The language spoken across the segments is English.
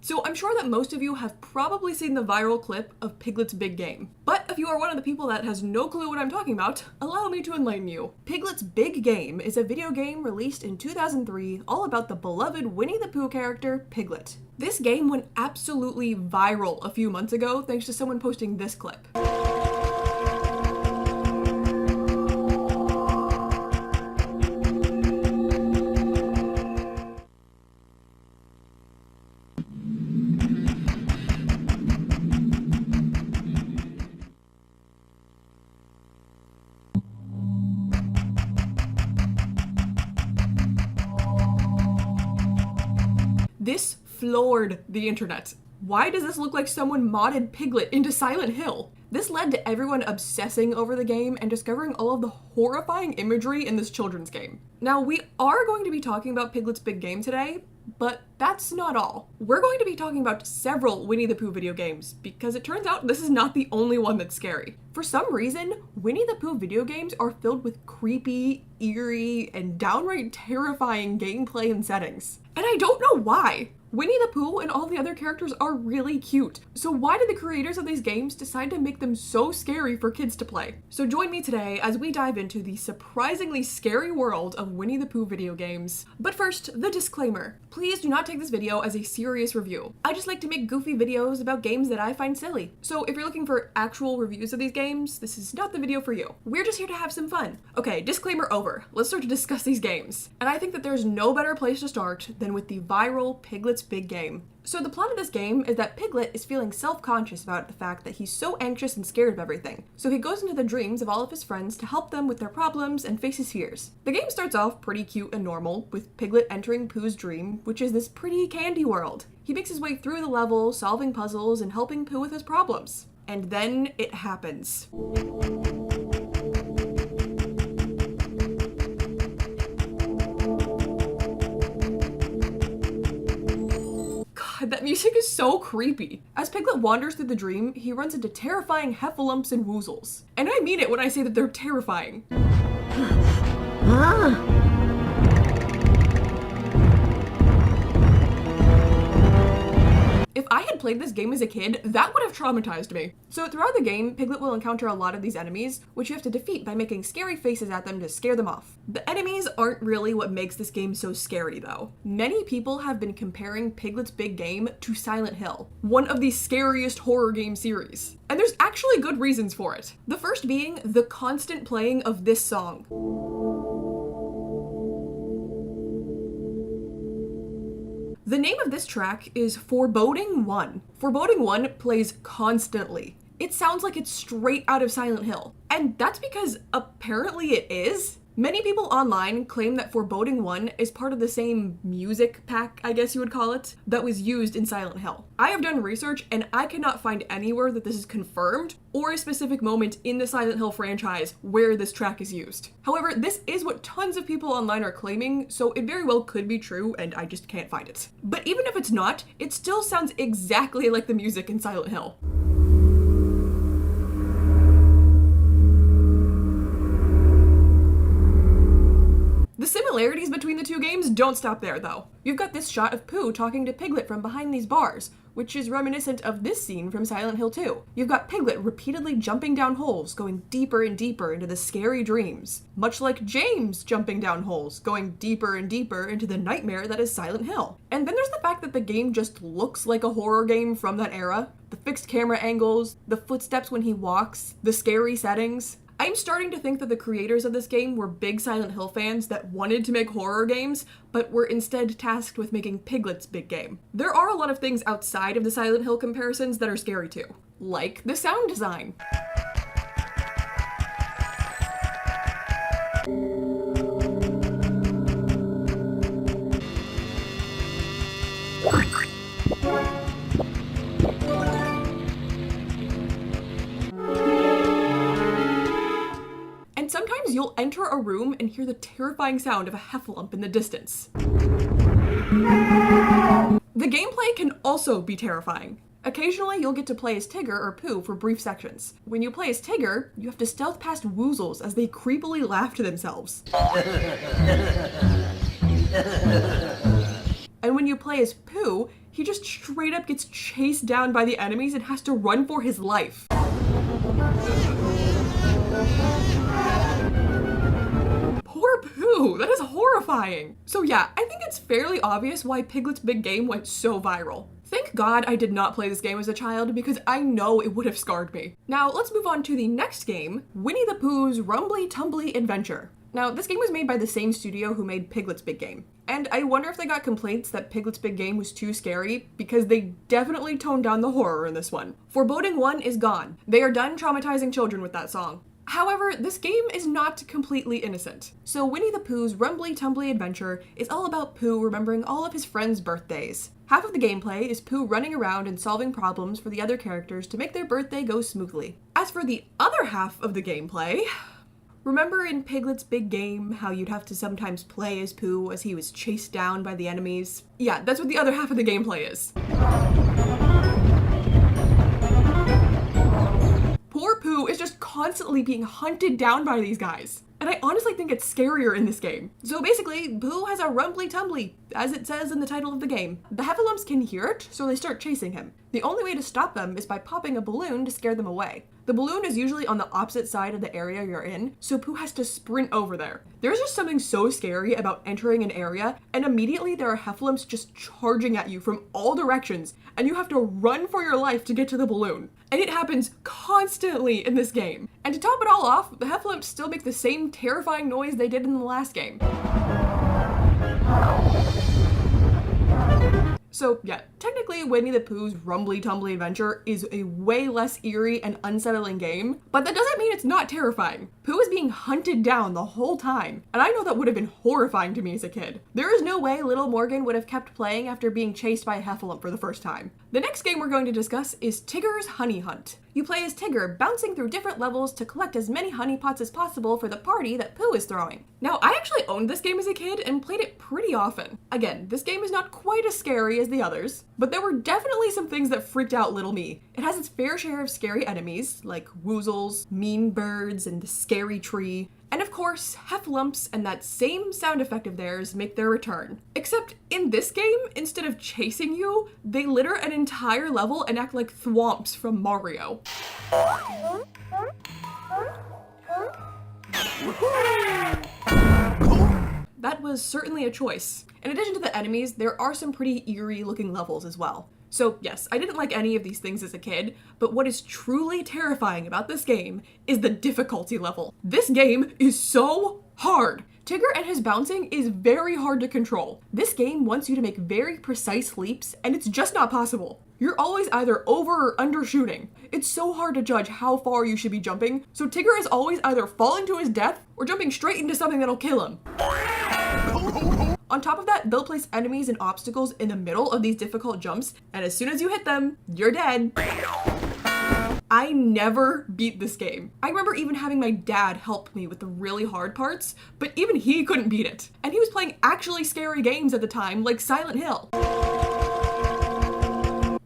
So I'm sure that most of you have probably seen the viral clip of Piglet's Big Game. But if you are one of the people that has no clue what I'm talking about, allow me to enlighten you. Piglet's Big Game is a video game released in 2003 all about the beloved Winnie the Pooh character, Piglet. This game went absolutely viral a few months ago thanks to someone posting this clip. This floored the internet. Why does this look like someone modded Piglet into Silent Hill? This led to everyone obsessing over the game and discovering all of the horrifying imagery in this children's game. Now, we are going to be talking about Piglet's Big Game today, but that's not all. We're going to be talking about several Winnie the Pooh video games, because it turns out this is not the only one that's scary. For some reason, Winnie the Pooh video games are filled with creepy, eerie, and downright terrifying gameplay and settings. And I don't know why. Winnie the Pooh and all the other characters are really cute. So why did the creators of these games decide to make them so scary for kids to play? So join me today as we dive into the surprisingly scary world of Winnie the Pooh video games. But first, the disclaimer. Please do not take this video as a serious review. I just like to make goofy videos about games that I find silly. So if you're looking for actual reviews of these games, this is not the video for you. We're just here to have some fun. Okay, disclaimer over. Let's start to discuss these games. And I think that there's no better place to start than with the viral Piglet's Big Game. So the plot of this game is that Piglet is feeling self-conscious about the fact that he's so anxious and scared of everything. So he goes into the dreams of all of his friends to help them with their problems and face his fears. The game starts off pretty cute and normal, with Piglet entering Pooh's dream, which is this pretty candy world. He makes his way through the level, solving puzzles and helping Pooh with his problems. And then it happens. That music is so creepy. As Piglet wanders through the dream, he runs into terrifying heffalumps and woozles. And I mean it when I say that they're terrifying. If I had played this game as a kid, that would have traumatized me. So throughout the game, Piglet will encounter a lot of these enemies, which you have to defeat by making scary faces at them to scare them off. The enemies aren't really what makes this game so scary though. Many people have been comparing Piglet's Big Game to Silent Hill, one of the scariest horror game series. And there's actually good reasons for it. The first being the constant playing of this song. The name of this track is Foreboding 1. Foreboding 1 plays constantly. It sounds like it's straight out of Silent Hill. And that's because apparently it is. Many people online claim that Foreboding 1 is part of the same music pack, I guess you would call it, that was used in Silent Hill. I have done research and I cannot find anywhere that this is confirmed or a specific moment in the Silent Hill franchise where this track is used. However, this is what tons of people online are claiming, so it very well could be true and I just can't find it. But even if it's not, it still sounds exactly like the music in Silent Hill. The similarities between the two games don't stop there, though. You've got this shot of Pooh talking to Piglet from behind these bars, which is reminiscent of this scene from Silent Hill 2. You've got Piglet repeatedly jumping down holes, going deeper and deeper into the scary dreams, much like James jumping down holes, going deeper and deeper into the nightmare that is Silent Hill. And then there's the fact that the game just looks like a horror game from that era. The fixed camera angles, the footsteps when he walks, the scary settings. I'm starting to think that the creators of this game were big Silent Hill fans that wanted to make horror games, but were instead tasked with making Piglet's Big Game. There are a lot of things outside of the Silent Hill comparisons that are scary too, like the sound design. Sometimes you'll enter a room and hear the terrifying sound of a heffalump in the distance. The gameplay can also be terrifying. Occasionally, you'll get to play as Tigger or Pooh for brief sections. When you play as Tigger, you have to stealth past woozles as they creepily laugh to themselves. And when you play as Pooh, he just straight up gets chased down by the enemies and has to run for his life. Poor Pooh, that is horrifying. So yeah, I think it's fairly obvious why Piglet's Big Game went so viral. Thank God I did not play this game as a child because I know it would have scarred me. Now let's move on to the next game, Winnie the Pooh's Rumbly Tumbly Adventure. Now this game was made by the same studio who made Piglet's Big Game. And I wonder if they got complaints that Piglet's Big Game was too scary because they definitely toned down the horror in this one. Foreboding 1 is gone. They are done traumatizing children with that song. However, this game is not completely innocent. So Winnie the Pooh's Rumbly Tumbly Adventure is all about Pooh remembering all of his friends' birthdays. Half of the gameplay is Pooh running around and solving problems for the other characters to make their birthday go smoothly. As for the other half of the gameplay, remember in Piglet's Big Game how you'd have to sometimes play as Pooh as he was chased down by the enemies? Yeah, that's what the other half of the gameplay is. Poor Pooh is just constantly being hunted down by these guys. And I honestly think it's scarier in this game. So basically, Pooh has a rumbly tumbly, as it says in the title of the game. The heffalumps can hear it, so they start chasing him. The only way to stop them is by popping a balloon to scare them away. The balloon is usually on the opposite side of the area you're in, so Pooh has to sprint over there. There's just something so scary about entering an area, and immediately there are heffalumps just charging at you from all directions, and you have to run for your life to get to the balloon. And it happens constantly in this game. And to top it all off, the heffalumps still make the same terrifying noise they did in the last game. So yeah, technically Winnie the Pooh's Rumbly Tumbly Adventure is a way less eerie and unsettling game, but that doesn't mean it's not terrifying. Pooh is being hunted down the whole time, and I know that would have been horrifying to me as a kid. There is no way little Morgan would have kept playing after being chased by a heffalump for the first time. The next game we're going to discuss is Tigger's Honey Hunt. You play as Tigger, bouncing through different levels to collect as many honey pots as possible for the party that Pooh is throwing. Now, I actually owned this game as a kid and played it pretty often. Again, this game is not quite as scary as the others, but there were definitely some things that freaked out little me. It has its fair share of scary enemies, like woozles, mean birds, and the scary tree. And of course, heffalumps and that same sound effect of theirs make their return. Except in this game, instead of chasing you, they litter an entire level and act like thwomps from Mario. That was certainly a choice. In addition to the enemies, there are some pretty eerie looking levels as well. So yes, I didn't like any of these things as a kid, but what is truly terrifying about this game is the difficulty level. This game is so hard. Tigger and his bouncing is very hard to control. This game wants you to make very precise leaps, and it's just not possible. You're always either over or undershooting. It's so hard to judge how far you should be jumping, so Tigger is always either falling to his death or jumping straight into something that'll kill him. On top of that, they'll place enemies and obstacles in the middle of these difficult jumps, and as soon as you hit them, you're dead. I never beat this game. I remember even having my dad help me with the really hard parts, but even he couldn't beat it. And he was playing actually scary games at the time, like Silent Hill.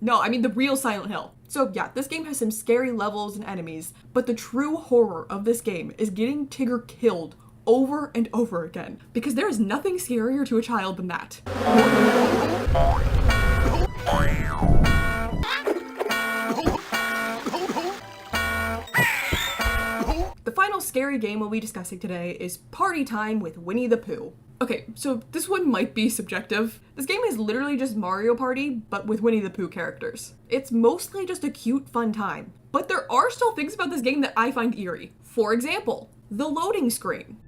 No, I mean the real Silent Hill. So yeah, this game has some scary levels and enemies, but the true horror of this game is getting Tigger killed over and over again, because there is nothing scarier to a child than that. The final scary game we'll be discussing today is Party Time with Winnie the Pooh. Okay, so this one might be subjective. This game is literally just Mario Party, but with Winnie the Pooh characters. It's mostly just a cute, fun time. But there are still things about this game that I find eerie. For example, the loading screen.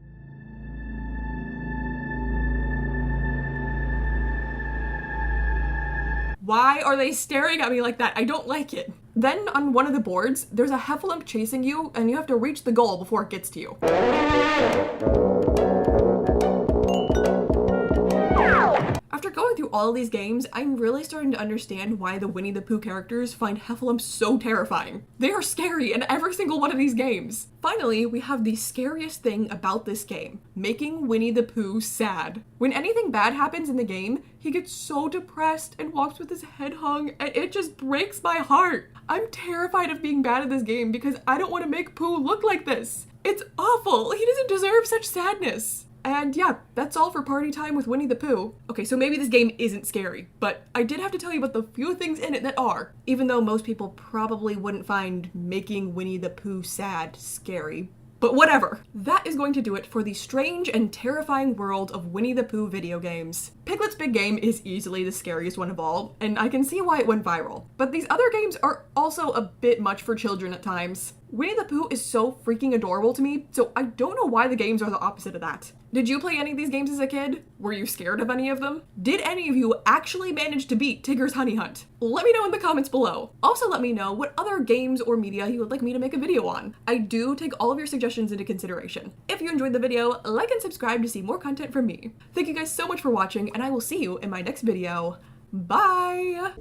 Why are they staring at me like that? I don't like it. Then on one of the boards, there's a heffalump chasing you, and you have to reach the goal before it gets to you. After going through all of these games, I'm really starting to understand why the Winnie the Pooh characters find heffalumps so terrifying. They are scary in every single one of these games. Finally, we have the scariest thing about this game, making Winnie the Pooh sad. When anything bad happens in the game, he gets so depressed and walks with his head hung, and it just breaks my heart. I'm terrified of being bad at this game because I don't want to make Pooh look like this. It's awful. He doesn't deserve such sadness. And yeah, that's all for Party Time with Winnie the Pooh. Okay, so maybe this game isn't scary, but I did have to tell you about the few things in it that are, even though most people probably wouldn't find making Winnie the Pooh sad scary. But whatever. That is going to do it for the strange and terrifying world of Winnie the Pooh video games. Piglet's Big Game is easily the scariest one of all, and I can see why it went viral. But these other games are also a bit much for children at times. Winnie the Pooh is so freaking adorable to me, so I don't know why the games are the opposite of that. Did you play any of these games as a kid? Were you scared of any of them? Did any of you actually manage to beat Tigger's Honey Hunt? Let me know in the comments below. Also let me know what other games or media you would like me to make a video on. I do take all of your suggestions into consideration. If you enjoyed the video, like and subscribe to see more content from me. Thank you guys so much for watching, and I will see you in my next video. Bye!